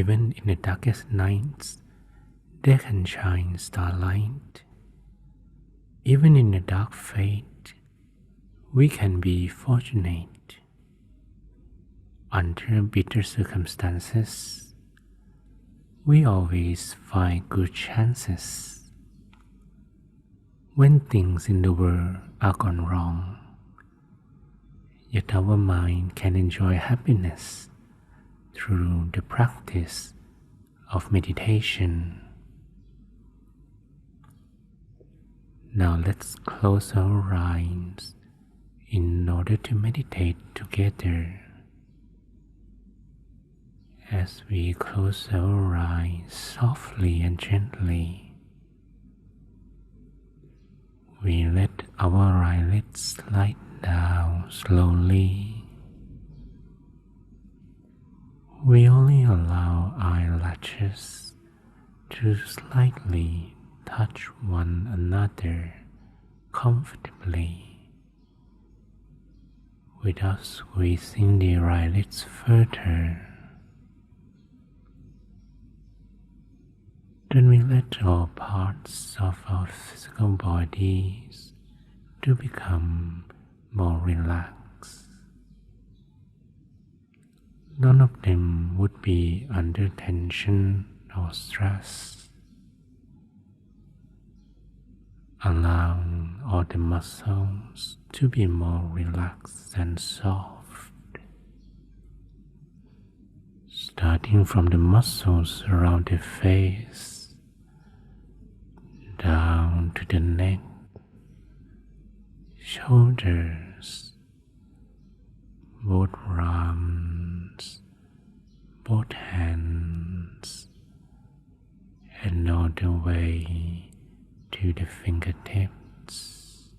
Even in the darkest nights, there can shine starlight. Even in the dark fate, we can be fortunate. Under bitter circumstances, we always find good chances. When things in the world are gone wrong, yet our mind can enjoy happiness through the practice of meditation. Now let's close our eyes in order to meditate together. As we close our eyes softly and gently, we let our eyelids slide down slowly. We only allow eyelashes to slightly touch one another comfortably without squeezing the eyelids further. Then we let all parts of our physical bodies to become more relaxed. None of them would be under tension or stress. Allowing all the muscles to be more relaxed and soft. Starting from the muscles around the face, down to the neck, shoulders, both arms, both hands, and all the way to the fingertips.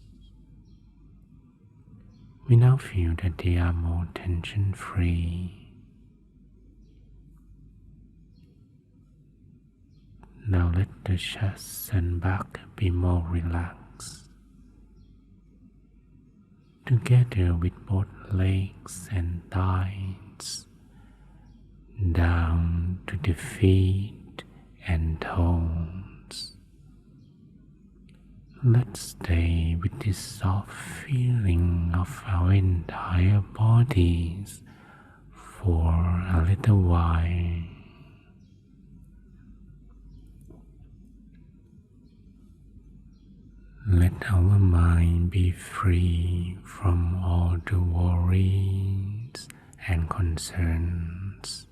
We now feel that they are more tension-free. Now let the chest and back be more relaxed, together with both legs and thighs, down to the feet and toes. Let's stay with this soft feeling of our entire bodies for a little while. Let our mind be free from all the worries and concerns.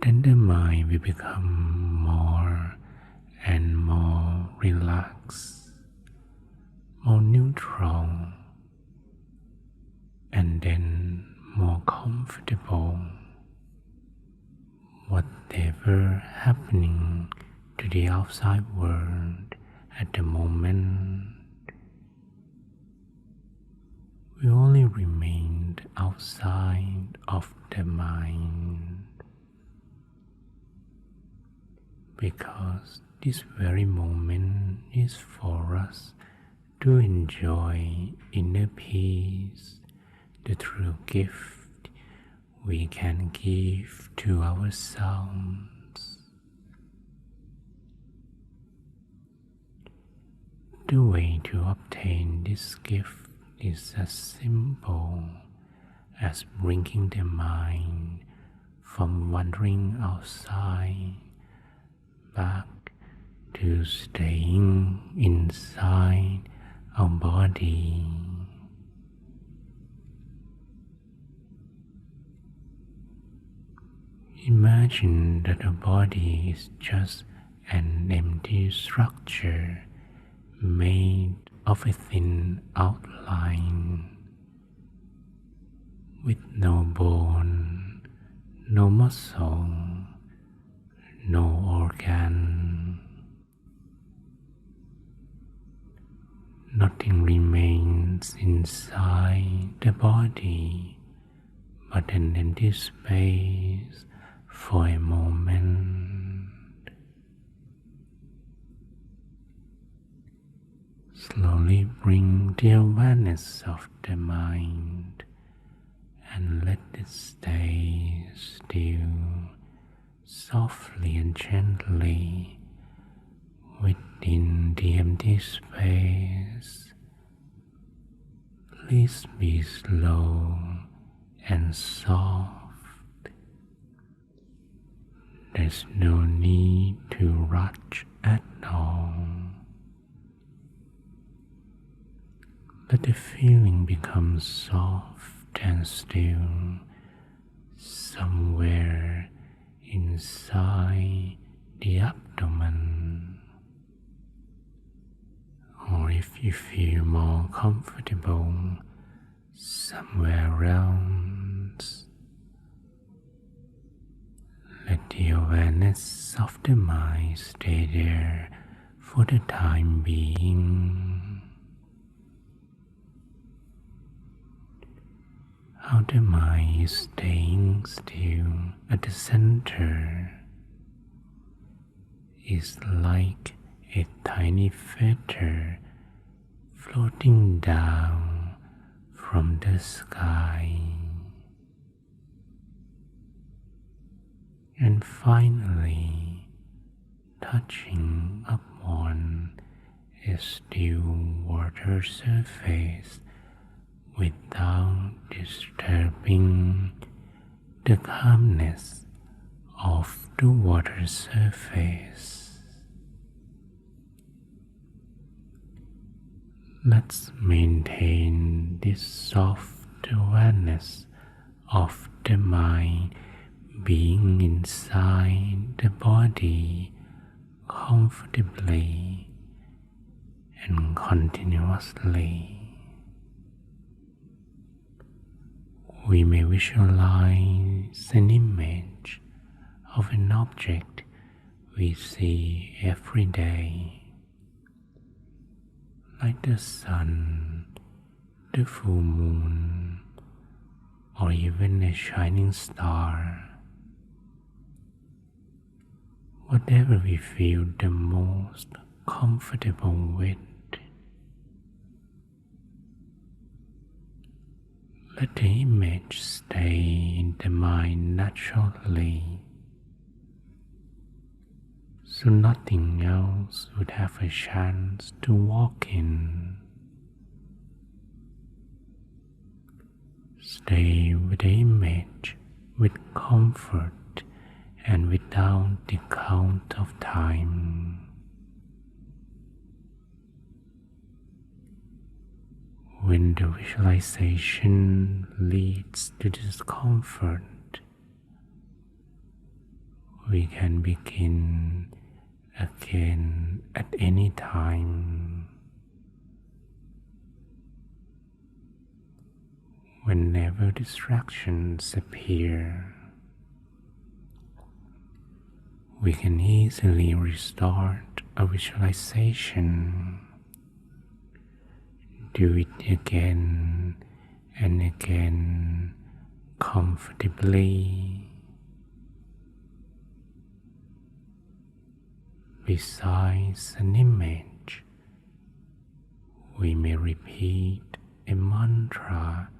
Then the mind will become more and more relaxed, more neutral, and then more comfortable. Whatever happening to the outside world at the moment will only remain outside of the mind, because this very moment is for us to enjoy inner peace, the true gift we can give to ourselves. The way to obtain this gift is as simple as bringing the mind from wandering outside back to staying inside our body. Imagine that the body is just an empty structure made of a thin outline, with no bone, no muscle, no organ. Nothing remains inside the body but an empty space for a moment. Slowly bring the awareness of the mind and let it stay still, softly and gently within the empty space. Please be slow and soft. There's no need to rush at all. Let the feeling become soft and still somewhere inside the abdomen. Or if you feel more comfortable, somewhere else. Let the awareness of the mind stay there for the time being. How the mind is staying still at the center is like a tiny feather floating down from the sky. And finally touching upon a still water surface without disturbing the calmness of the water surface. Let's maintain this soft awareness of the mind being inside the body comfortably and continuously. We may visualize an image of an object we see every day, like the sun, the full moon, or even a shining star. Whatever we feel the most comfortable with. Let the image stay in the mind naturally, so nothing else would have a chance to walk in. Stay with the image with comfort and without the count of time. When the visualization leads to discomfort, we can begin again at any time. Whenever distractions appear, we can easily restart a visualization. Do it again and again comfortably. Besides an image, we may repeat a mantra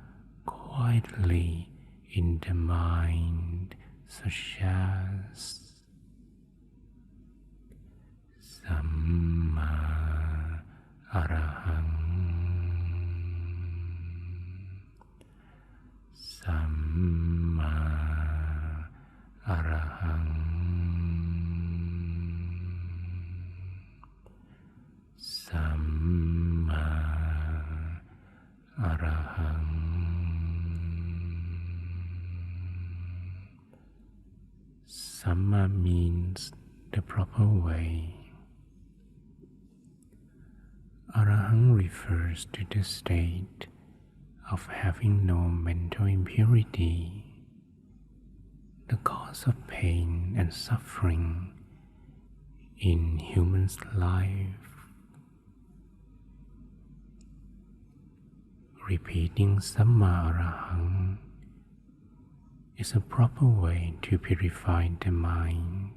quietly in the mind, such as Samma Arahang, Samma Arahang, Samma Arahang. Samma means the proper way. Arahang refers to the state of having no mental impurity, the cause of pain and suffering in human's life. Repeating Samma Arahang is a proper way to purify the mind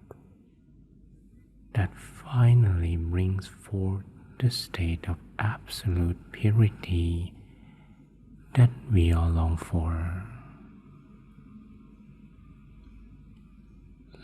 that finally brings forth the state of absolute purity that we all long for.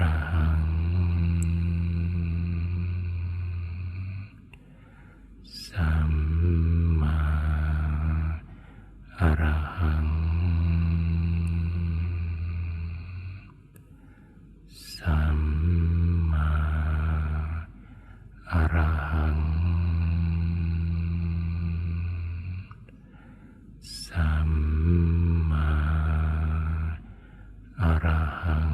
ระหังสัมมาอรหังสัมมาอรหังสัมมาอรหัง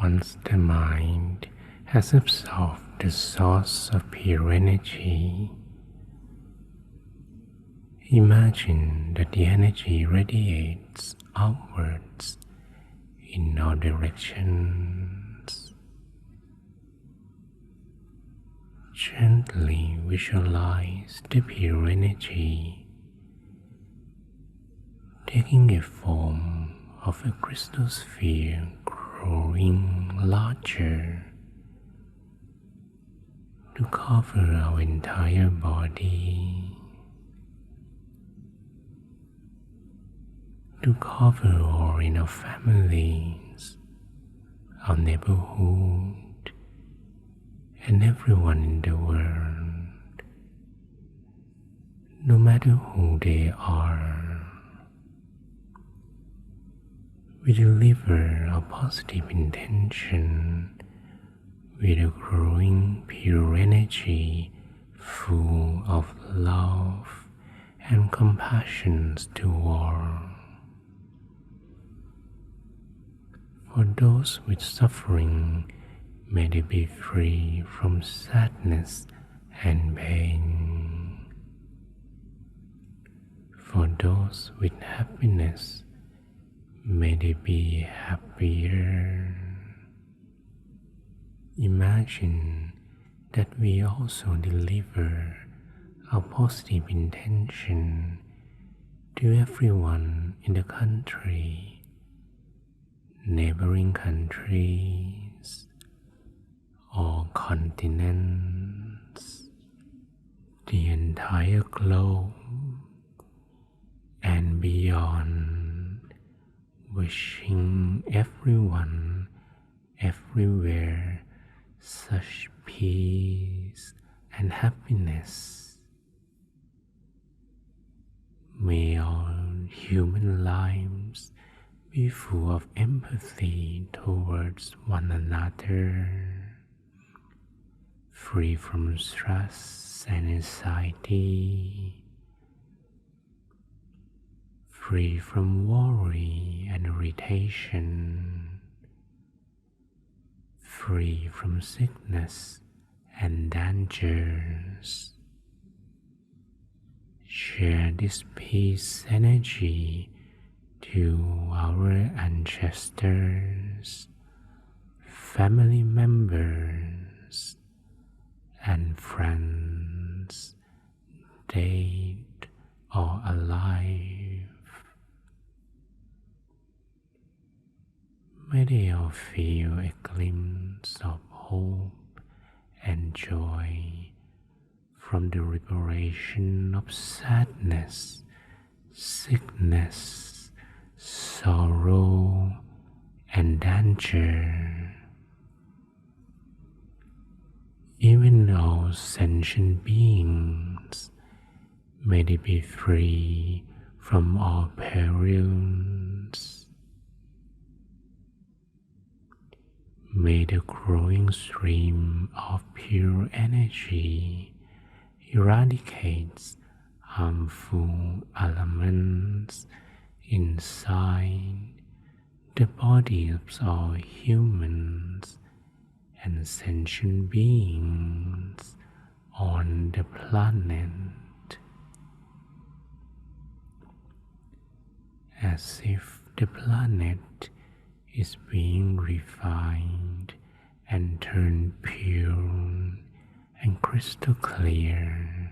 Once the mind has absorbed the source of pure energy, imagine that the energy radiates outwards in all directions. Gently visualize the pure energy taking a form of a crystal sphere growing larger to cover our entire body, to cover all in our families, our neighborhood, and everyone in the world, no matter who they are. We deliver a positive intention with a growing pure energy full of love and compassion to all. For those with suffering, may they be free from sadness and pain. For those with happiness, may they be happier. Imagine that we also deliver our positive intention to everyone in the country, neighboring countries, or continents, the entire globe, and beyond, wishing everyone everywhere such peace and happiness. May all human lives be full of empathy towards one another, free from stress and anxiety, free from worry and irritation, free from sickness and dangers. Share this peace energy to our ancestors, family members, and friends, dead or alive. May they all feel a glimpse of hope and joy from the liberation of sadness, sickness, sorrow, and danger. Even all sentient beings, may they be free from all perils. May the growing stream of pure energy eradicate harmful elements inside the bodies of all humans and sentient beings on the planet, as if the planet is being refined and turned pure and crystal clear.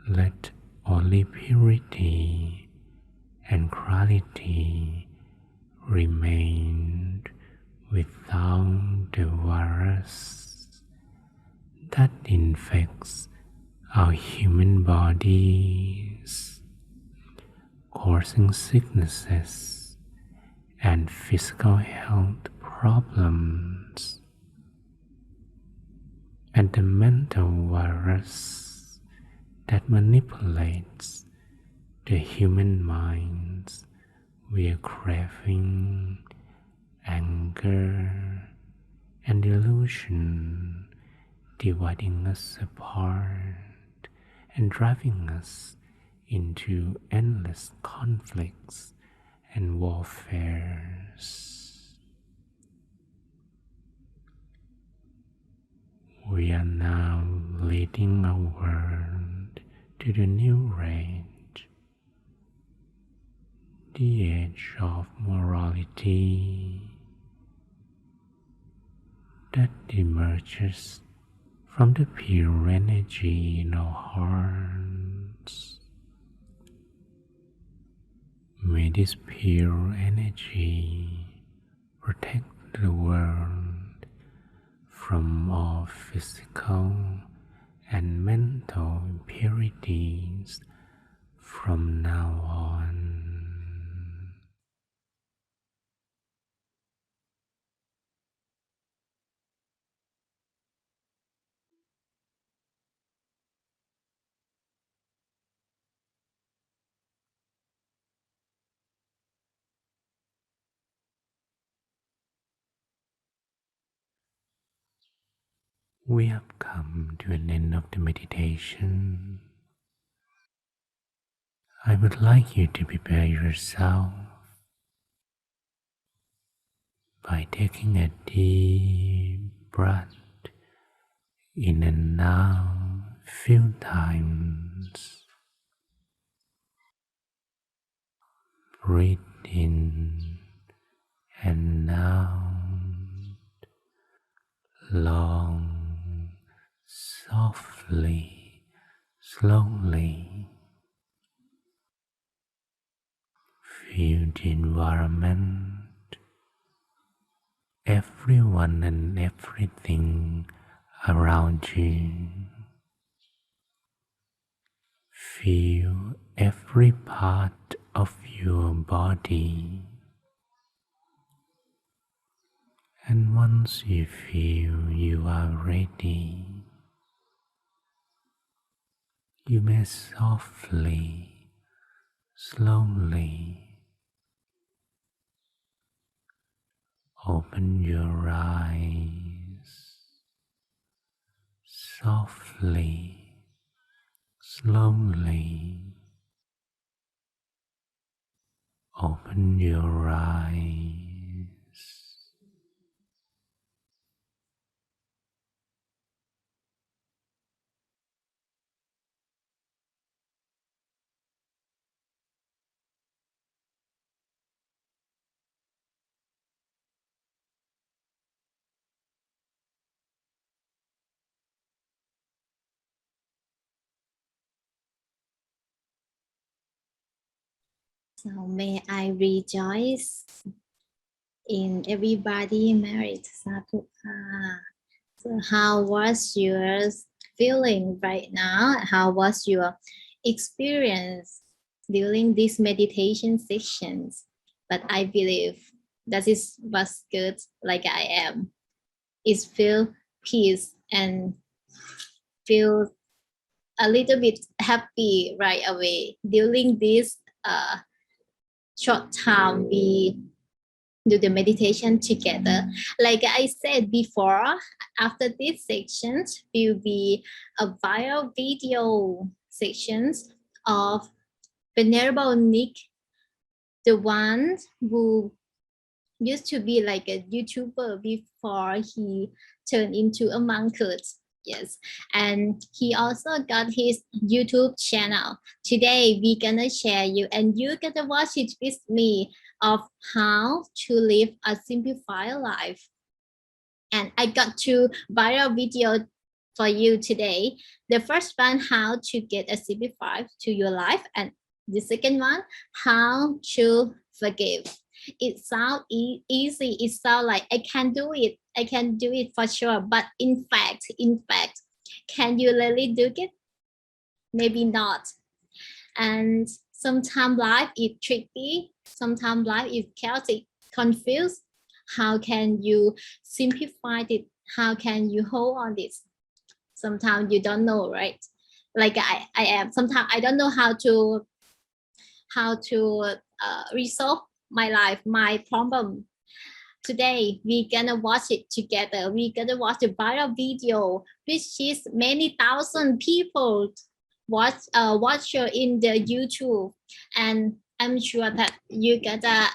Let only purity and quality remain without the virus that infects our human bodies, causing sicknesses and physical health problems, and the mental virus that manipulates the human minds with craving, anger, and delusion, dividing us apart and driving us into endless conflicts and warfares. We are now leading our world to the new age, the age of morality that emerges from the pure energy in our hearts. May this pure energy protect the world from all physical and mental impurities from now on. We have come to an end of the meditation. I would like you to prepare yourself by taking a deep breath in and out a few times. Breathe in and out long, softly, slowly. Feel the environment, everyone and everything around you. Feel every part of your body. And once you feel you are ready, you may softly, slowly open your eyes. Softly, slowly open your eyes. So may I rejoice in everybody married. Sadhu. So how was your feeling right now? How was your experience during these meditation sessions? But I believe that is was good like I am. It feel peace and feel a little bit happy right away. During this short time we do the meditation together. Like I said before, after these sections will be a viral video sections of Venerable Nick, the one who used to be like a YouTuber before he turned into a monkey. Yes, and he also got his YouTube channel. Today we're gonna share you and you're gonna watch it with me of how to live a simplified life. And I got two viral videos for you today. The first one, how to get a simplified to your life, and the second one, how to forgive. It sounds easy. It sounds like I can do it. I can do it for sure. But in fact, can you really do it? Maybe not. And sometimes life is tricky. Sometimes life is chaotic, confused. How can you simplify it? How can you hold on this? Sometimes you don't know, right? Like I am. Sometimes I don't know how to resolve my life, my problem. Today we're gonna watch it together. We're gonna watch a viral video, which is many thousand people watch in the YouTube, and I'm sure that you're gonna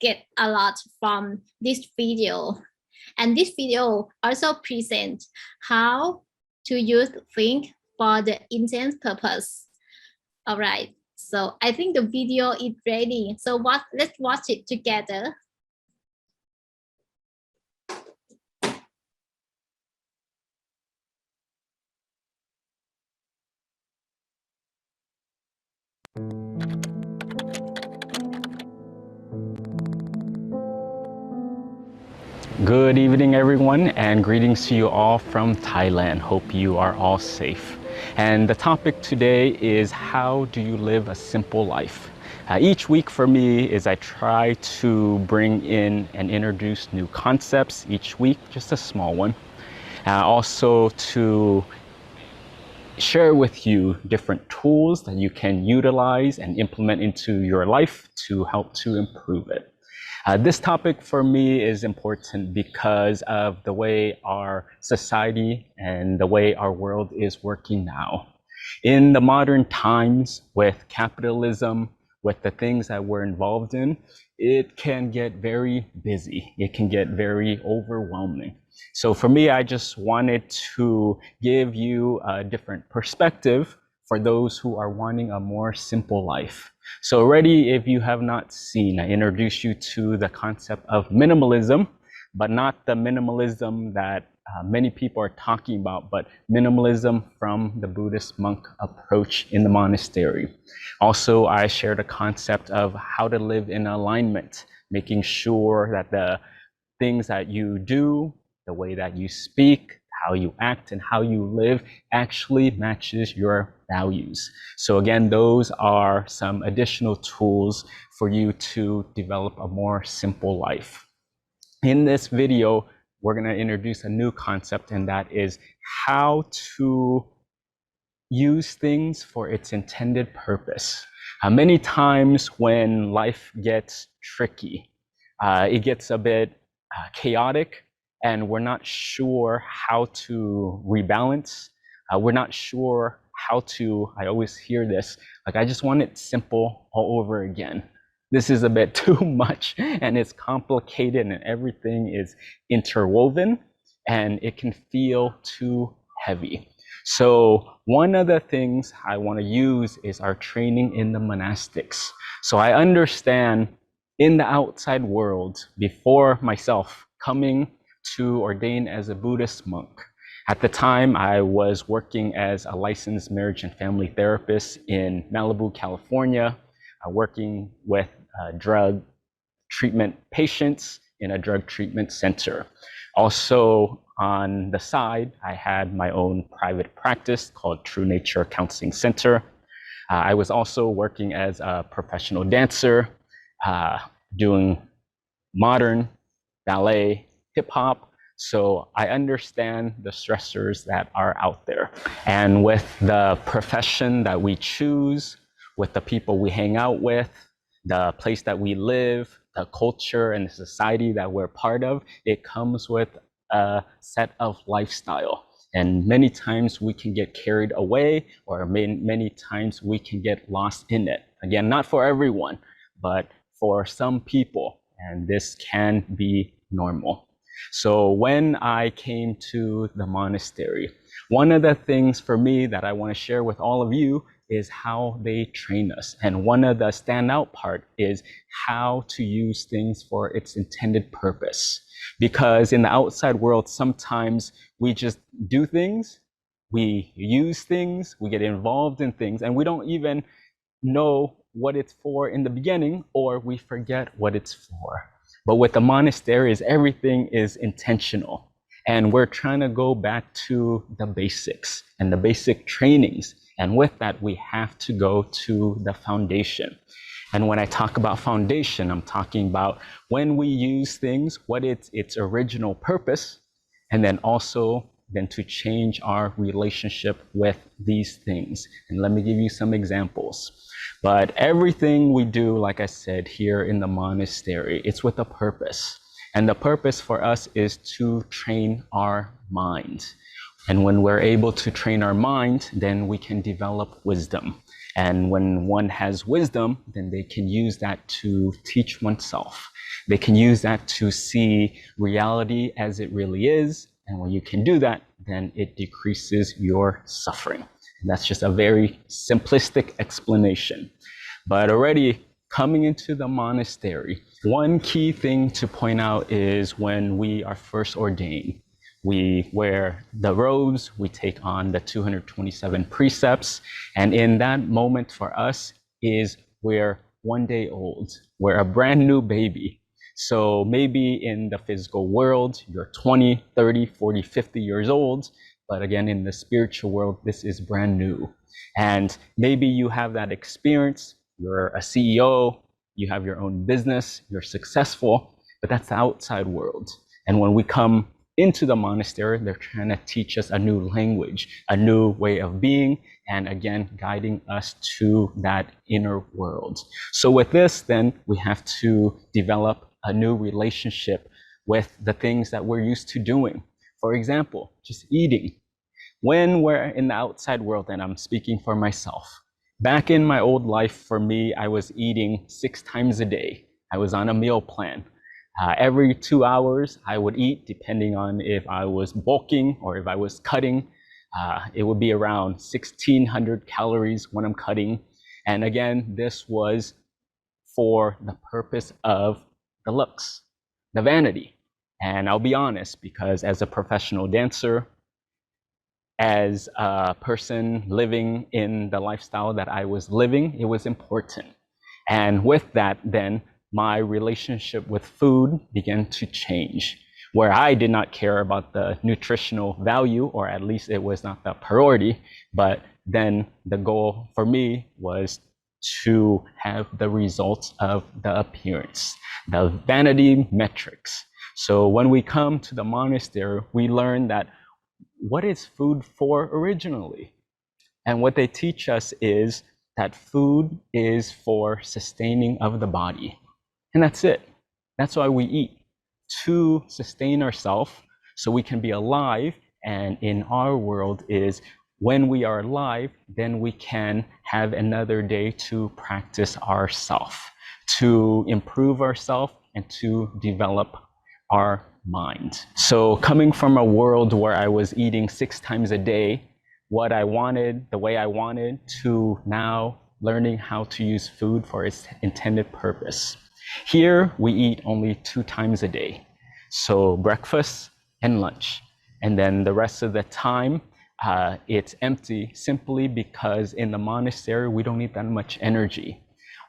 get a lot from this video. And this video also presents how to use think for the intent purpose. All right, so I think the video is ready. So let's watch it together. Good evening, everyone, and greetings to you all from Thailand. Hope you are all safe. And the topic today is how do you live a simple life? Each week for me is I try to bring in and introduce new concepts each week, just a small one. Also to share with you different tools that you can utilize and implement into your life to help to improve it. This topic for me is important because of the way our society and the way our world is working now. In the modern times, with capitalism, with the things that we're involved in, it can get very busy. It can get very overwhelming. So for me, I just wanted to give you a different perspective for those who are wanting a more simple life. So already, if you have not seen, I introduced you to the concept of minimalism, but not the minimalism that many people are talking about, but minimalism from the Buddhist monk approach in the monastery. Also, I shared a concept of how to live in alignment, making sure that the things that you do, the way that you speak, how you act, and how you live actually matches your values. So again, those are some additional tools for you to develop a more simple life. In this video, we're going to introduce a new concept, and that is how to use things for its intended purpose. Many times when life gets tricky, it gets a bit chaotic, and we're not sure how to rebalance. We're not sure how to, I always hear this, like, I just want it simple all over again. This is a bit too much, and it's complicated, and everything is interwoven, and it can feel too heavy. So one of the things I want to use is our training in the monastics. So I understand in the outside world, before myself coming to ordain as a Buddhist monk, at the time I was working as a licensed marriage and family therapist in Malibu, California, working with drug treatment patients in a drug treatment center. Also, on the side, I had my own private practice called True Nature Counseling Center. I was also working as a professional dancer, doing modern, ballet, hip hop. So I understand the stressors that are out there. And with the profession that we choose, with the people we hang out with, the place that we live, the culture and the society that we're part of, it comes with a set of lifestyle. And many times we can get carried away, or many times we can get lost in it. Again, not for everyone, but for some people, and this can be normal. So when I came to the monastery, one of the things for me that I want to share with all of you is how they train us. And one of the standout part is how to use things for its intended purpose. Because in the outside world, sometimes we just do things, we use things, we get involved in things, and we don't even know what it's for in the beginning, or we forget what it's for. But with the monasteries, everything is intentional. And we're trying to go back to the basics and the basic trainings. And with that, we have to go to the foundation. And when I talk about foundation, I'm talking about when we use things, what its original purpose, and then also then to change our relationship with these things. And let me give you some examples. But everything we do, like I said, here in the monastery, it's with a purpose. And the purpose for us is to train our mind. And when we're able to train our mind, then we can develop wisdom. And when one has wisdom, then they can use that to teach oneself. They can use that to see reality as it really is. And when you can do that, then it decreases your suffering. And that's just a very simplistic explanation. But already coming into the monastery, one key thing to point out is when we are first ordained, we wear the robes, we take on the 227 precepts, and in that moment for us is we're 1 day old. We're a brand new baby. So maybe in the physical world, you're 20, 30, 40, 50 years old, but again, in the spiritual world, this is brand new. And maybe you have that experience, you're a CEO, you have your own business, you're successful, but that's the outside world. And when we come into the monastery, they're trying to teach us a new language, a new way of being, and again, guiding us to that inner world. So with this, then we have to develop a new relationship with the things that we're used to doing. For example, just eating. When we're in the outside world, and I'm speaking for myself, back in my old life, for me, I was eating 6 times a day. I was on a meal plan. Every 2 hours, I would eat, depending on if I was bulking or if I was cutting. It would be around 1,600 calories when I'm cutting. And again, this was for the purpose of the looks, the vanity. And I'll be honest, because as a professional dancer, as a person living in the lifestyle that I was living, it was important. And with that, then my relationship with food began to change, where I did not care about the nutritional value, or at least it was not the priority, but then the goal for me was to have the results of the appearance, the vanity metrics. So when we come to the monastery, we learn that what is food for originally? And what they teach us is that food is for sustaining of the body. And that's it. That's why we eat, to sustain ourselves so we can be alive. And in our world is when we are alive, then we can have another day to practice ourselves, to improve ourselves, and to develop our mind. So coming from a world where I was eating 6 times a day, what I wanted, the way I wanted, to now learning how to use food for its intended purpose. Here we eat only 2 times a day. So breakfast and lunch. And then the rest of the time, it's empty simply because in the monastery, we don't need that much energy.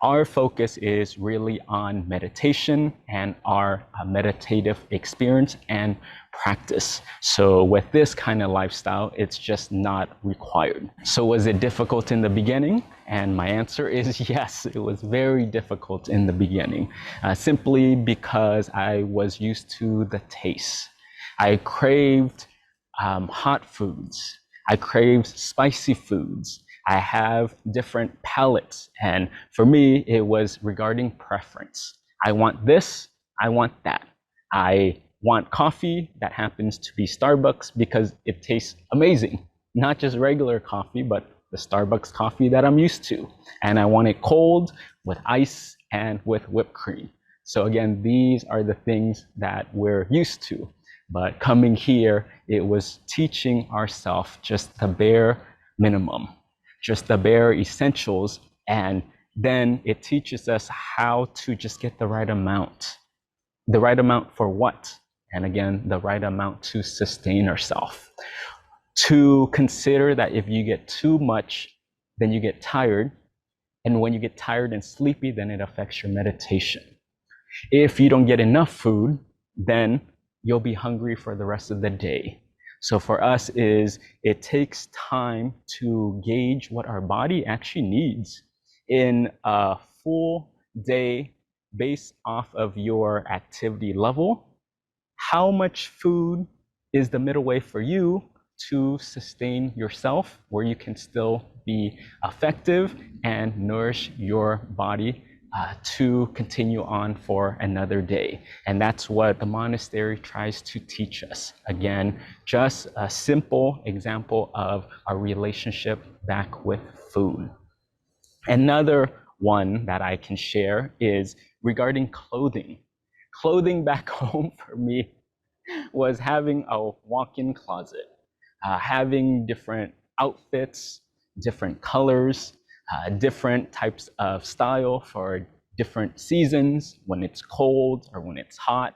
Our focus is really on meditation and our meditative experience and practice. So with this kind of lifestyle, it's just not required. So was it difficult in the beginning? And my answer is yes, it was very difficult in the beginning, simply because I was used to the taste. I craved hot foods. I craved spicy foods. I have different palates, and for me, it was regarding preference. I want this, I want that. I want coffee that happens to be Starbucks because it tastes amazing. Not just regular coffee, but the Starbucks coffee that I'm used to. And I want it cold with ice and with whipped cream. So again, these are the things that we're used to. But coming here, it was teaching ourselves just the bare minimum, just the bare essentials, and then it teaches us how to just get the right amount. The right amount for what? And again, the right amount to sustain ourselves. To consider that if you get too much, then you get tired. And when you get tired and sleepy, then it affects your meditation. If you don't get enough food, then you'll be hungry for the rest of the day. So for us it takes time to gauge what our body actually needs in a full day based off of your activity level. How much food is the middle way for you to sustain yourself, where you can still be effective and nourish your body to continue on for another day. And that's what the monastery tries to teach us. Again, just a simple example of our relationship back with food. Another one that I can share is regarding clothing. Clothing back home for me was having a walk-in closet, having different outfits, different colors, different types of style for different seasons, when it's cold or when it's hot,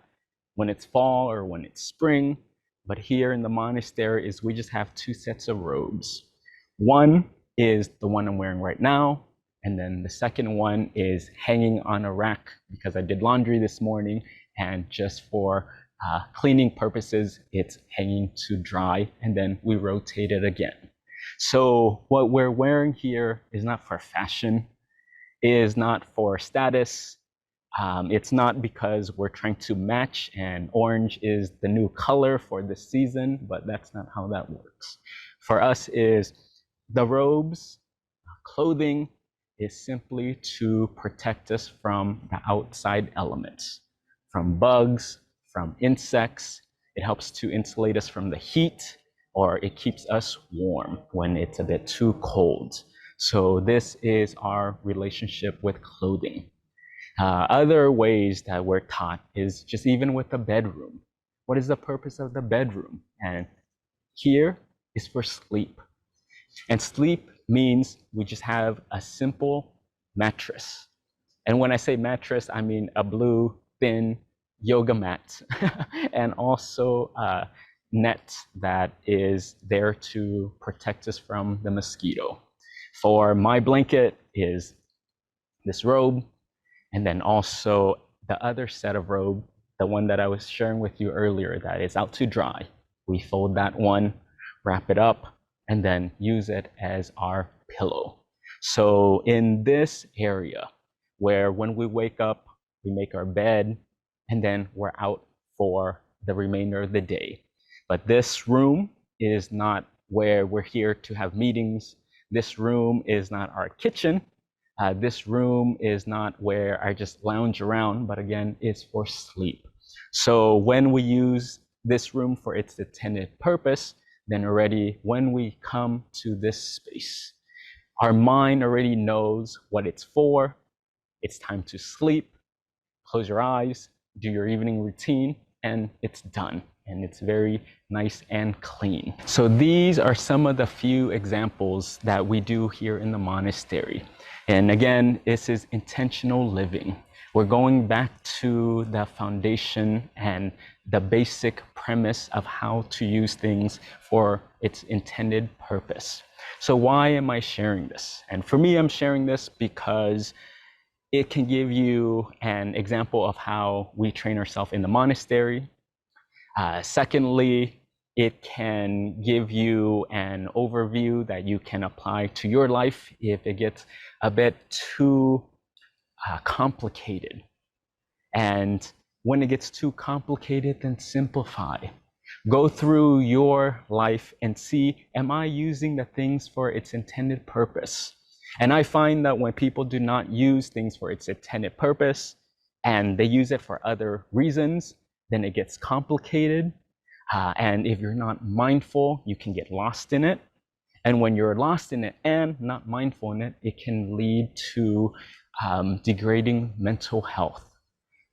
when it's fall or when it's spring. But here in the monastery is we just have 2 sets of robes. One is the one I'm wearing right now, and then the second one is hanging on a rack because I did laundry this morning, and just for cleaning purposes, it's hanging to dry, and then we rotate it again. So what we're wearing here is not for fashion, is not for status. It's not because we're trying to match and orange is the new color for this season, but that's not how that works. For us is the robes, clothing is simply to protect us from the outside elements, from bugs, from insects. It helps to insulate us from the heat, or it keeps us warm when it's a bit too cold. So this is our relationship with clothing. Other ways that we're taught is just even with the bedroom. What is the purpose of the bedroom? And here is for sleep. And sleep means we just have a simple mattress. And when I say mattress, I mean a blue, thin yoga mat and also a net that is there to protect us from the mosquito. For my blanket is this robe, and then also the other set of robe, the one that I was sharing with you earlier that is out to dry. We fold that one, wrap it up, and then use it as our pillow. So in this area where when we wake up, we make our bed, and then we're out for the remainder of the day. But this room is not where we're here to have meetings. This room is not our kitchen. This room is not where I just lounge around, but again, it's for sleep. So when we use this room for its intended purpose, then already when we come to this space, our mind already knows what it's for. It's time to sleep. Close your eyes, do your evening routine, and it's done. And it's very nice and clean. So these are some of the few examples that we do here in the monastery. And again, this is intentional living. We're going back to the foundation and the basic premise of how to use things for its intended purpose. So why am I sharing this? And for me, I'm sharing this because it can give you an example of how we train ourselves in the monastery. Secondly, it can give you an overview that you can apply to your life if it gets a bit too complicated. And when it gets too complicated, then simplify. Go through your life and see, am I using the things for its intended purpose? And I find that when people do not use things for its intended purpose and they use it for other reasons, then it gets complicated. And if you're not mindful, you can get lost in it. And when you're lost in it and not mindful in it, it can lead to degrading mental health.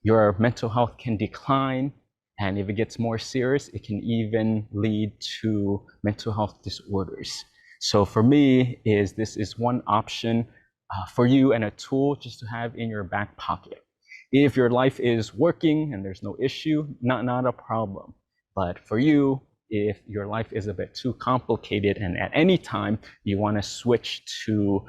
Your mental health can decline, and if it gets more serious, it can even lead to mental health disorders. So for me, this is one option for you and a tool just to have in your back pocket. If your life is working and there's no issue, not a problem. But for you, if your life is a bit too complicated and at any time you want to switch to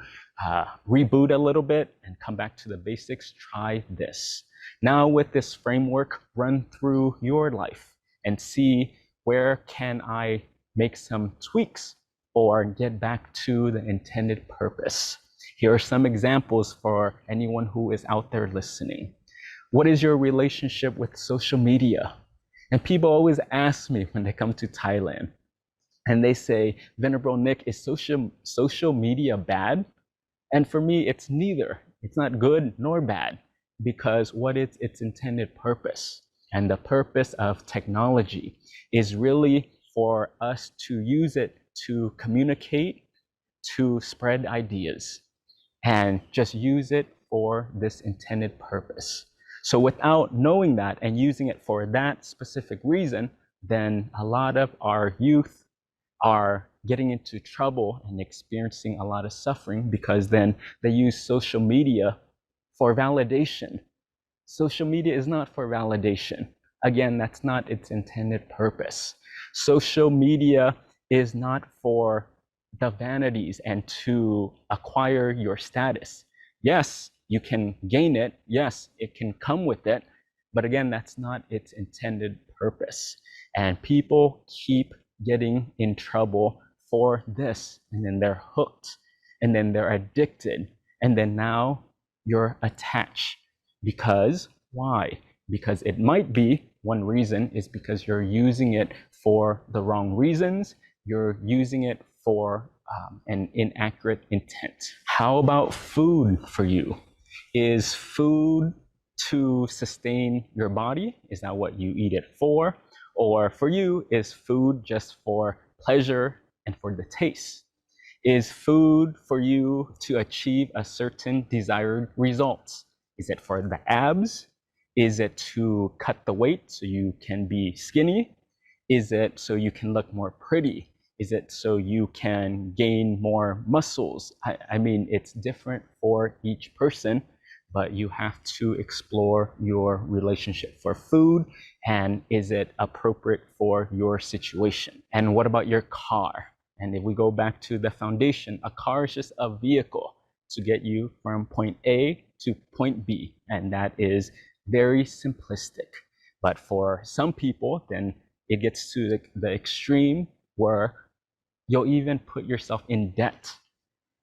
reboot a little bit and come back to the basics, try this. Now with this framework, run through your life and see where can I make some tweaks or get back to the intended purpose. Here are some examples for anyone who is out there listening. What is your relationship with social media? And people always ask me when they come to Thailand, and they say, Venerable Nick, is social media bad? And for me, it's neither. It's not good nor bad, because what is its intended purpose? And the purpose of technology is really for us to use it to communicate, to spread ideas, and just use it for this intended purpose. So without knowing that and using it for that specific reason, then a lot of our youth are getting into trouble and experiencing a lot of suffering because then they use social media for validation. Social media is not for validation. Again, that's not its intended purpose. Social media is not for the vanities and to acquire your status. Yes, you can gain it. Yes, it can come with it. But again, that's not its intended purpose. And people keep getting in trouble for this. And then they're hooked. And then they're addicted. And then now you're attached. Because why? Because it might be, one reason is because you're using it for the wrong reasons. You're using it for an inaccurate intent. How about food for you? Is food to sustain your body? Is that what you eat it for? Or for you, is food just for pleasure and for the taste? Is food for you to achieve a certain desired result? Is it for the abs? Is it to cut the weight so you can be skinny? Is it so you can look more pretty? Is it so you can gain more muscles? I mean, it's different for each person, but you have to explore your relationship for food and is it appropriate for your situation? And what about your car? And if we go back to the foundation, a car is just a vehicle to get you from point A to point B, and that is very simplistic. But for some people, then it gets to the extreme where you'll even put yourself in debt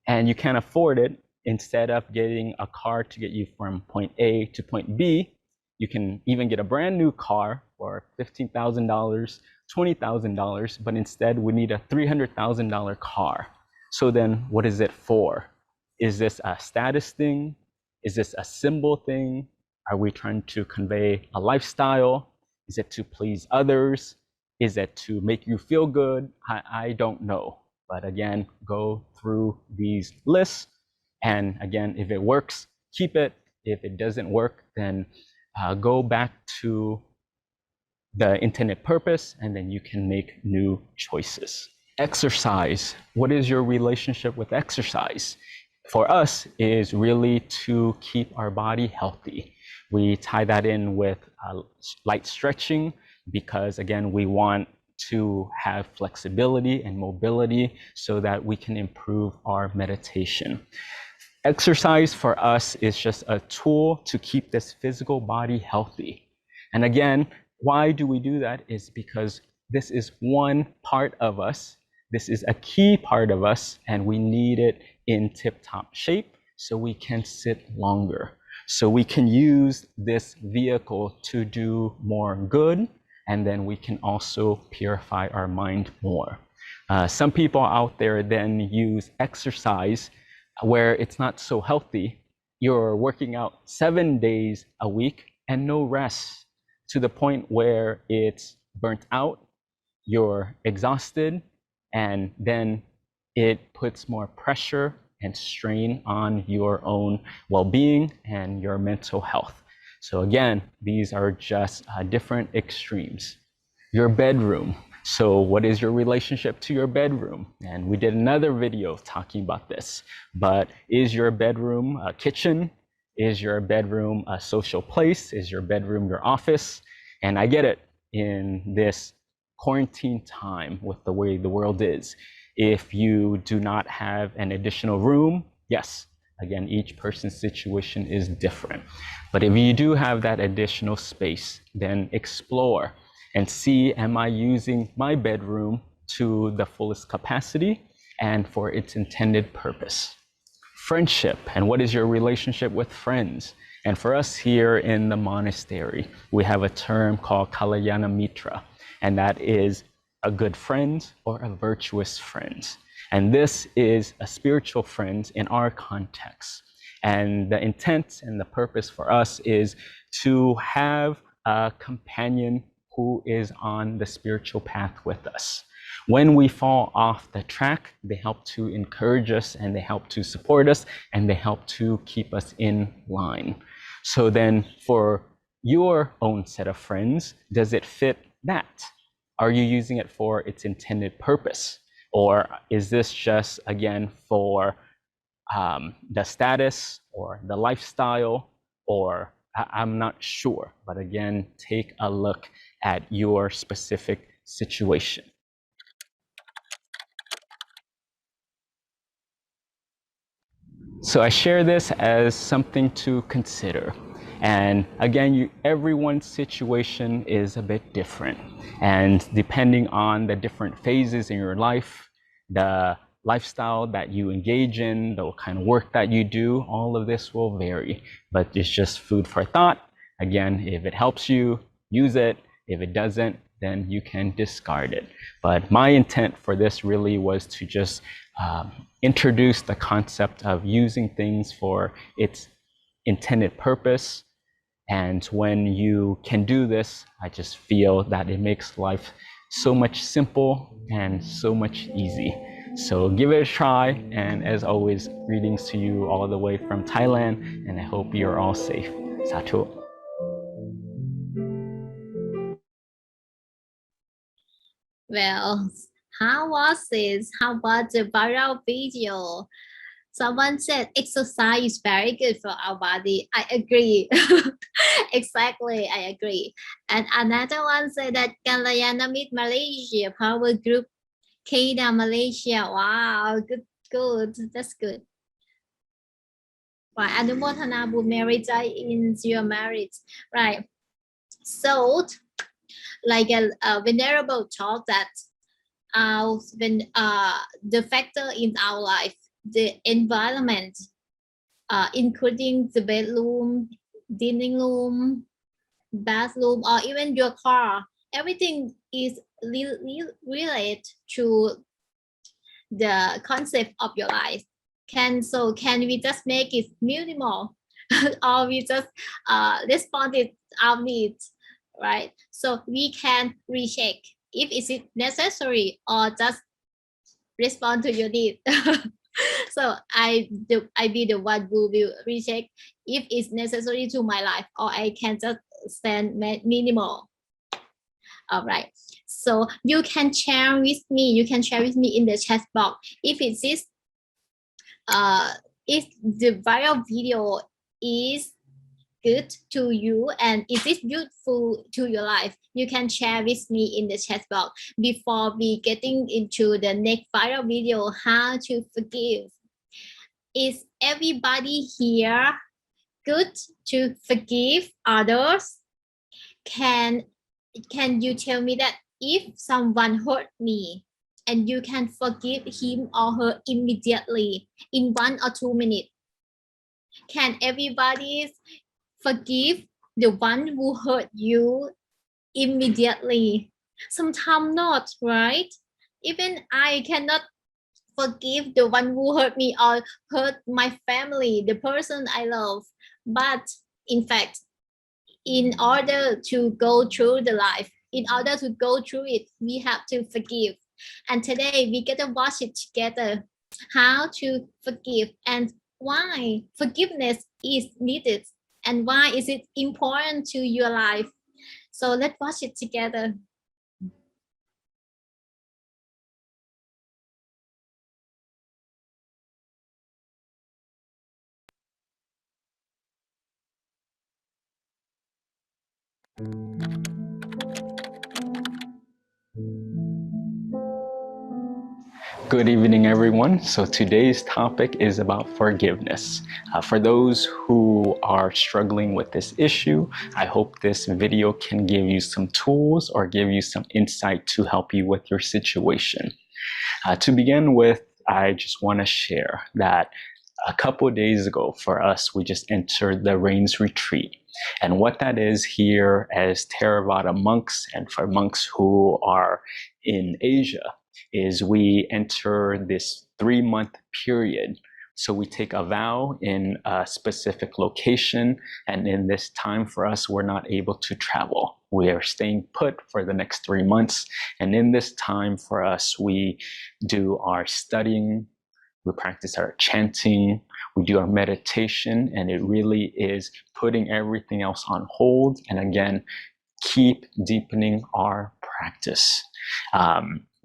and you can't afford it. Instead of getting a car to get you from point A to point B, you can even get a brand new car for $15,000, $20,000, but instead we need a $300,000 car. So then what is it for? Is this a status thing? Is this a symbol thing? Are we trying to convey a lifestyle? Is it to please others? Is it to make you feel good? I don't know. But again, go through these lists. And again, if it works, keep it. If it doesn't work, then go back to the intended purpose, and then you can make new choices. Exercise. What is your relationship with exercise? For us, is really to keep our body healthy. We tie that in with light stretching because, again, we want to have flexibility and mobility so that we can improve our meditation. Exercise for us is just a tool to keep this physical body healthy. And again, why do we do that? Is because this is one part of us. This is a key part of us, and we need it in tip-top shape so we can sit longer. So we can use this vehicle to do more good, and then we can also purify our mind more. Some people out there then use exercise where it's not so healthy. You're working out 7 days a week and no rest, to the point where it's burnt out, you're exhausted, and then it puts more pressure and strain on your own well-being and your mental health. So again, these are just different extremes. Your bedroom. So what is your relationship to your bedroom? And we did another video talking about this, but is your bedroom a kitchen? Is your bedroom a social place? Is your bedroom your office? And I get it, in this quarantine time with the way the world is, if you do not have an additional room, yes, again, each person's situation is different. But if you do have that additional space, then explore and see, am I using my bedroom to the fullest capacity and for its intended purpose? Friendship, and what is your relationship with friends? And for us here in the monastery, we have a term called Kalyana Mitra, and that is a good friend or a virtuous friend. And this is a spiritual friend in our context. And the intent and the purpose for us is to have a companion who is on the spiritual path with us. When we fall off the track, they help to encourage us, and they help to support us, and they help to keep us in line. So then for your own set of friends, does it fit that? Are you using it for its intended purpose? Or is this just, again, for the status or the lifestyle, or I'm not sure. But again, take a look at your specific situation. So I share this as something to consider. And again, everyone's situation is a bit different. And depending on the different phases in your life, the lifestyle that you engage in, the kind of work that you do, all of this will vary. But it's just food for thought. Again, if it helps you, use it. If it doesn't, then you can discard it. But my intent for this really was to just introduce the concept of using things for its intended purpose. And when you can do this, I just feel that it makes life so much simple and so much easy. So give it a try. And as always, greetings to you all the way from Thailand. And I hope you're all safe. Satu. Well, how was it? How about the viral video? Someone said exercise is very good for our body. I agree. Exactly, I agree. And another one said that Kalayana Meet Malaysia Power Group Kedah Malaysia. Wow, good. That's good. Right, Anumothana marriage in your marriage. Right. So, like a venerable talk that when the factor in our life, the environment, including the bedroom, dining room, bathroom, or even your car, everything is related to the concept of your life. Can we just make it minimal, or we just respond it our needs, right? So we can recheck if is it necessary or just respond to your need. So I be the one who will recheck if it's necessary to my life, or I can just stand minimal. All right. So you can share with me. You can share with me in the chat box if it is if the viral video is good to you and is it useful to your life. You can share with me in the chat box before we getting into the next viral video, how to forgive. Is everybody here good to forgive others? Can you tell me that if someone hurt me and you can forgive him or her immediately in 1 or 2 minutes? Can everybody forgive the one who hurt you immediately? Sometimes not, right? Even I cannot forgive the one who hurt me or hurt my family, the person I love. But in fact, in order to go through the life, in order to go through it, we have to forgive. And today we get to watch it together, how to forgive and why forgiveness is needed and why is it important to your life. So let's watch it together. Good evening, everyone. So today's topic is about forgiveness. For those who are struggling with this issue, I hope this video can give you some tools or give you some insight to help you with your situation. To begin with, I just want to share that a couple of days ago for us, we just entered the Rains Retreat. And what that is here as Theravada monks, and for monks who are in Asia, is we enter this 3-month period. So we take a vow in a specific location, and in this time for us, we're not able to travel. We are staying put for the next 3 months. And in this time for us, we do our studying, we practice our chanting, we do our meditation, and it really is putting everything else on hold. And again, keep deepening our practice.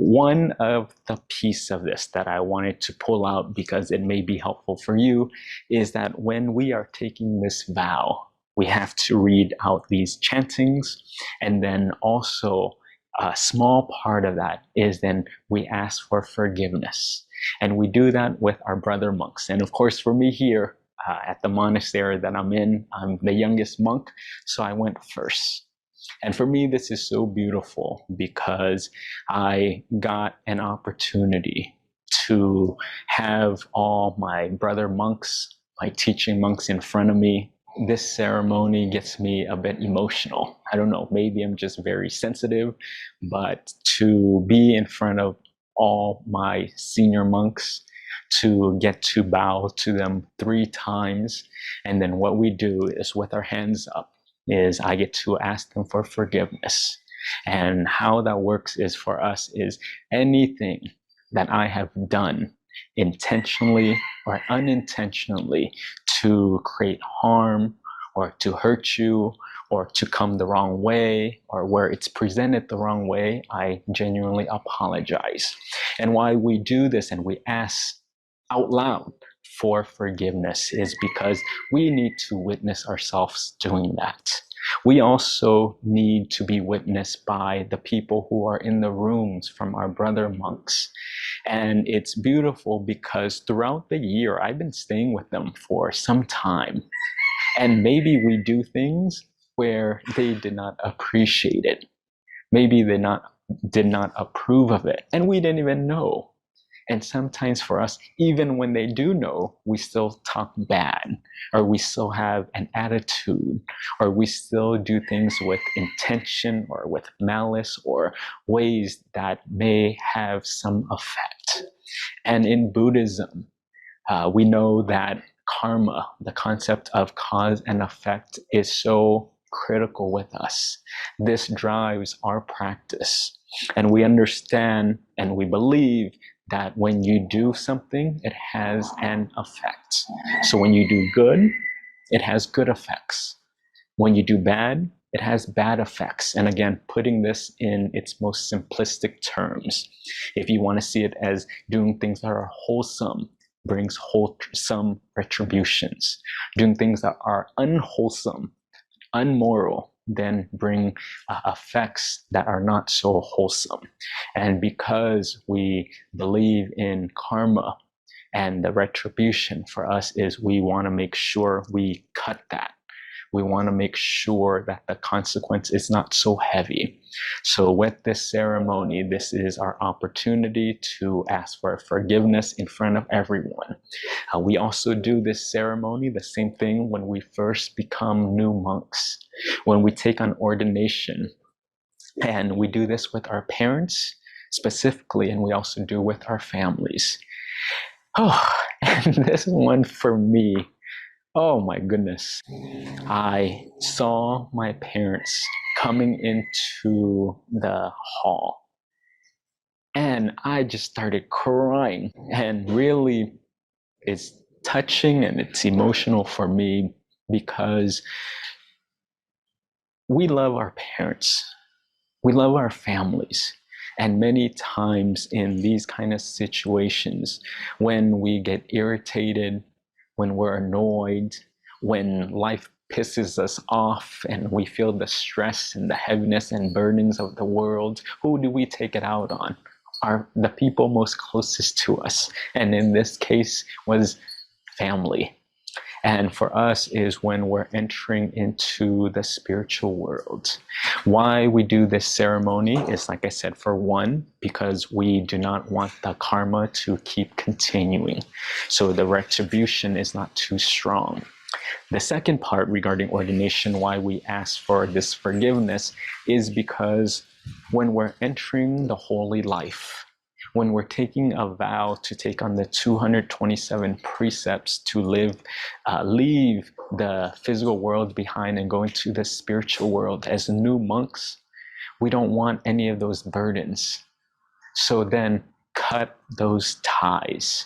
One of the piece of this that I wanted to pull out because it may be helpful for you is that when we are taking this vow, we have to read out these chantings, and then also a small part of that is then we ask for forgiveness. And we do that with our brother monks. And of course, for me here at the monastery that I'm in, I'm the youngest monk, so I went first. And for me, this is so beautiful because I got an opportunity to have all my brother monks, my teaching monks in front of me. This ceremony gets me a bit emotional. I don't know, maybe I'm just very sensitive, but to be in front of all my senior monks, to get to bow to them 3 times, and then what we do is with our hands up, is I get to ask them for forgiveness. And how that works is for us is anything that I have done intentionally or unintentionally to create harm or to hurt you or to come the wrong way or where it's presented the wrong way, I genuinely apologize. And why we do this and we ask out loud for forgiveness is because we need to witness ourselves doing that. We also need to be witnessed by the people who are in the rooms from our brother monks. And it's beautiful because throughout the year, I've been staying with them for some time. And maybe we do things where they did not appreciate it. Maybe they did not approve of it. And we didn't even know. And sometimes for us, even when they do know, we still talk bad, or we still have an attitude, or we still do things with intention or with malice or ways that may have some effect. And in Buddhism, we know that karma, the concept of cause and effect, is so critical with us. This drives our practice. And we understand and we believe that when you do something, it has an effect. So when you do good, it has good effects. When you do bad, it has bad effects. And again, putting this in its most simplistic terms, if you want to see it as doing things that are wholesome, brings wholesome retributions. Doing things that are unwholesome, unmoral, then bring effects that are not so wholesome. And because we believe in karma and the retribution, for us is we want to make sure we cut that. We want to make sure that the consequence is not so heavy. So with this ceremony, this is our opportunity to ask for forgiveness in front of everyone. We also do this ceremony, the same thing when we first become new monks, when we take on ordination. And we do this with our parents specifically, and we also do with our families. Oh, and this one for me, oh my goodness. I saw my parents coming into the hall and I just started crying, and really it's touching and it's emotional for me because we love our parents. We love our families. And many times in these kind of situations, when we get irritated, when we're annoyed, when life pisses us off and we feel the stress and the heaviness and burdens of the world, who do we take it out on? Are the people most closest to us. And in this case was family. And for us is when we're entering into the spiritual world. Why we do this ceremony is, like I said, for one, because we do not want the karma to keep continuing. So the retribution is not too strong. The second part regarding ordination, why we ask for this forgiveness, is because when we're entering the holy life, when we're taking a vow to take on the 227 precepts to leave the physical world behind and go into the spiritual world as new monks, we don't want any of those burdens. So then cut those ties.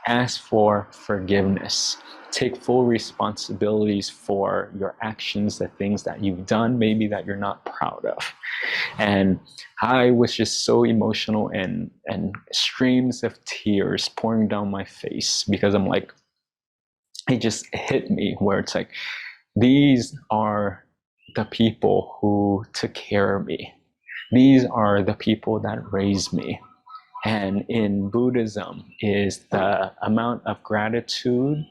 Ask for forgiveness. Take full responsibilities for your actions, the things that you've done, maybe that you're not proud of. And I was just so emotional and streams of tears pouring down my face because I'm like, it just hit me where it's like, these are the people who took care of me. These are the people that raised me. And in Buddhism is the amount of gratitude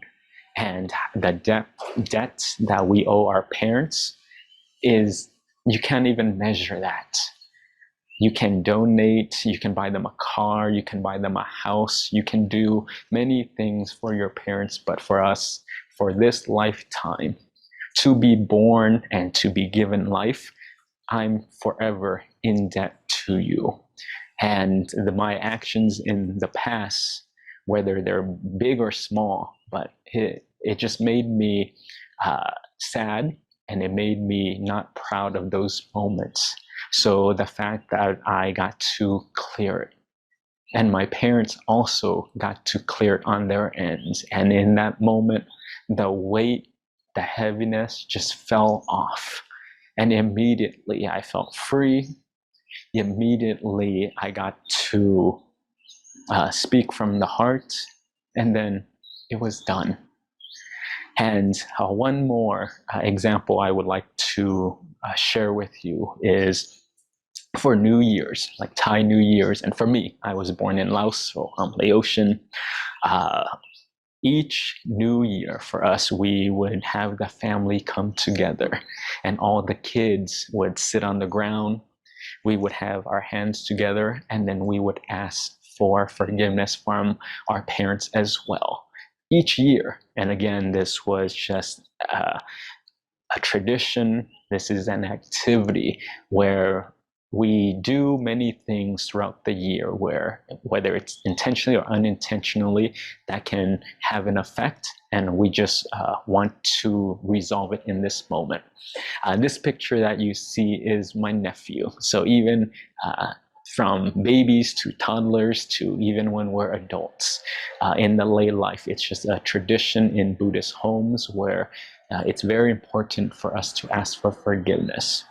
and the debt that we owe our parents is, you can't even measure that. You can donate, you can buy them a car, you can buy them a house, you can do many things for your parents, but for us, for this lifetime, to be born and to be given life, I'm forever in debt to you. And my actions in the past, whether they're big or small, but it just made me sad, and it made me not proud of those moments. So the fact that I got to clear it, and my parents also got to clear it on their ends, and in that moment, the weight, the heaviness just fell off, and immediately I felt free. Immediately I got to speak from the heart, and then it was done. And one more example I would like to share with you is for New Year's, like Thai New Year's. And for me, I was born in Laos, so Laotian. Each New Year for us, we would have the family come together and all the kids would sit on the ground. We would have our hands together and then we would ask for forgiveness from our parents as well each year. And again, this was just a tradition. This is an activity where we do many things throughout the year where, whether it's intentionally or unintentionally, that can have an effect, and we just want to resolve it in this moment. This picture that you see is my nephew. So even from babies to toddlers to even when we're adults in the lay life, it's just a tradition in Buddhist homes where it's very important for us to ask for forgiveness.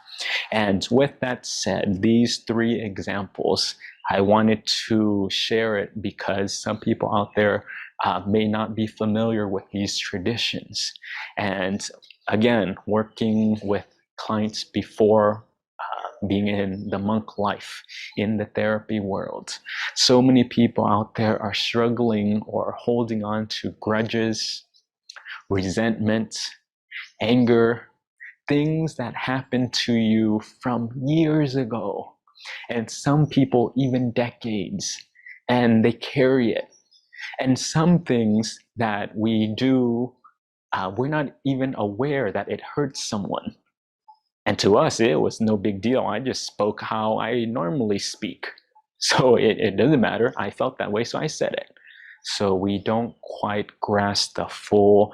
And with that said, these three examples, I wanted to share it because some people out there may not be familiar with these traditions. And again, working with clients before being in the monk life, in the therapy world, so many people out there are struggling or holding on to grudges, resentment, anger, things that happened to you from years ago, and some people even decades, and they carry it. And some things that we do, we're not even aware that it hurts someone. And to us, it was no big deal. I just spoke how I normally speak. So it doesn't matter. I felt that way, so I said it. So we don't quite grasp the full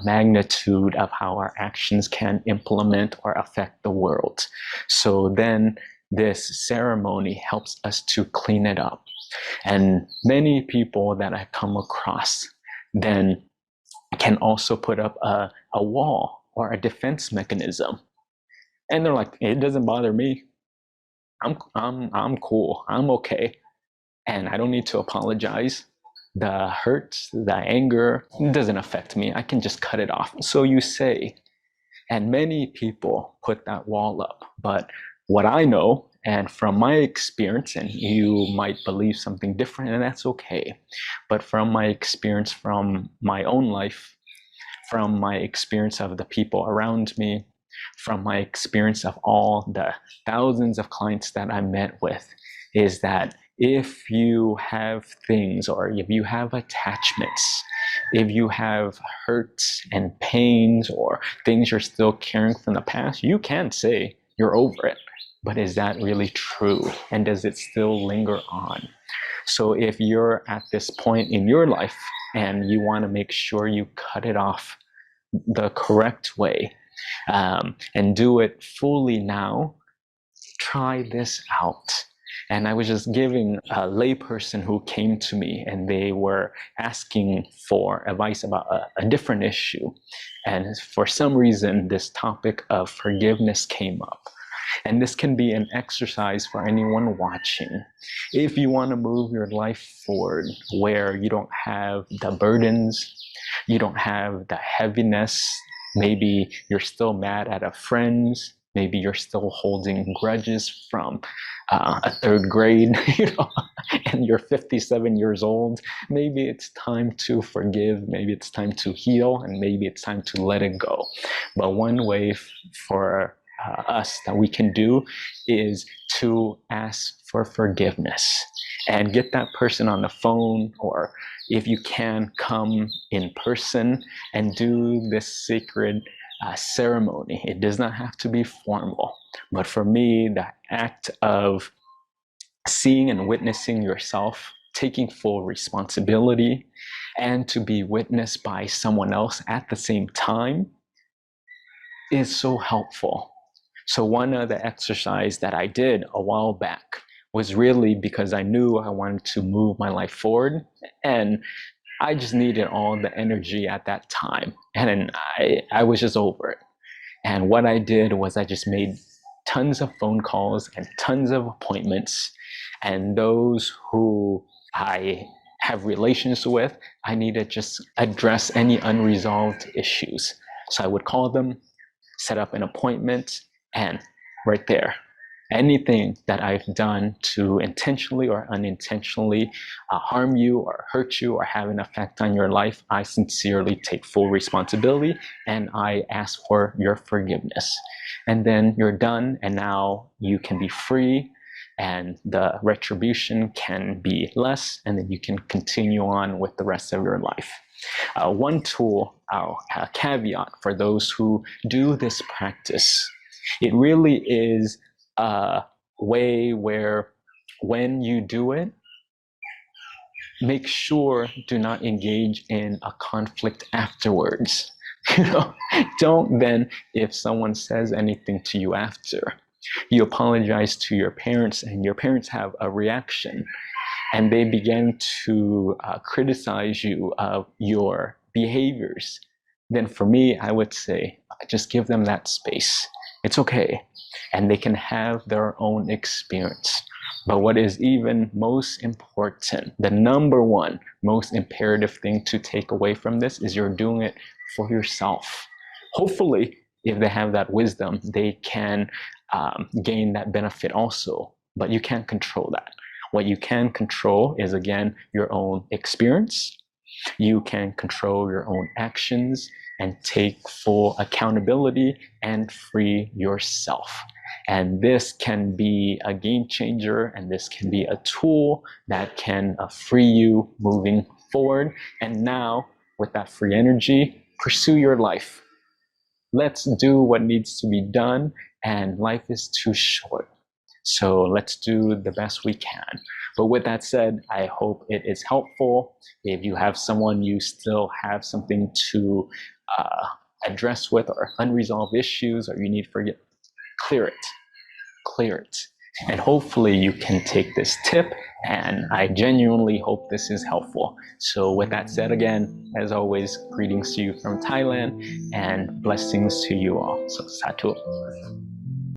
magnitude of how our actions can implement or affect the world. So then this ceremony helps us to clean it up. And many people that I come across then can also put up a wall or a defense mechanism. And they're like, it doesn't bother me. I'm cool. I'm okay. And I don't need to apologize. The hurt, the anger, doesn't affect me. I can just cut it off. So you say. And many people put that wall up. But what I know, and from my experience, and you might believe something different, and that's okay. But from my experience, from my own life, from my experience of the people around me, from my experience of all the thousands of clients that I met with, is that if you have things, or if you have attachments, if you have hurts and pains or things you're still carrying from the past, you can say you're over it. But is that really true? And does it still linger on? So if you're at this point in your life and you want to make sure you cut it off the correct way, and do it fully now, try this out. And I was just giving a layperson who came to me and they were asking for advice about a different issue. And for some reason, this topic of forgiveness came up. And this can be an exercise for anyone watching. If you want to move your life forward where you don't have the burdens, you don't have the heaviness, maybe you're still mad at a friend, maybe you're still holding grudges from a third grade, and you're 57 years old. Maybe it's time to forgive, maybe it's time to heal, and maybe it's time to let it go. But one way for us that we can do is to ask for forgiveness and get that person on the phone, or if you can, come in person and do this sacred ceremony. It does not have to be formal, but for me, the act of seeing and witnessing yourself, taking full responsibility, and to be witnessed by someone else at the same time is so helpful. So one of the exercise that I did a while back was really because I knew I wanted to move my life forward, and I just needed all the energy at that time, and I was just over it. And what I did was I just made tons of phone calls and tons of appointments, and those who I have relations with, I need to just address any unresolved issues. So I would call them, set up an appointment, and right there, anything that I've done to intentionally or unintentionally harm you or hurt you or have an effect on your life, I sincerely take full responsibility and I ask for your forgiveness. And then you're done, and now you can be free, and the retribution can be less, and then you can continue on with the rest of your life. One tool, a caveat for those who do this practice, it really is a way where when you do it, make sure do not engage in a conflict afterwards. Don't then, if someone says anything to you after, you apologize to your parents and your parents have a reaction and they begin to criticize you of your behaviors, then for me, I would say, just give them that space. It's okay. And they can have their own experience. But what is even most important, the number one most imperative thing to take away from this is you're doing it for yourself. Hopefully, if they have that wisdom, they can gain that benefit also. But you can't control that. What you can control is, again, your own experience. You can control your own actions and take full accountability and free yourself. And this can be a game changer, and this can be a tool that can free you moving forward. And now, with that free energy, pursue your life. Let's do what needs to be done, and life is too short. So let's do the best we can. But with that said, I hope it is helpful. If you have someone you still have something to address with, or unresolved issues, or you need forgiveness, clear it. And hopefully you can take this tip, and I genuinely hope this is helpful. So with that said, again, as always, greetings to you from Thailand and blessings to you all. So Satu.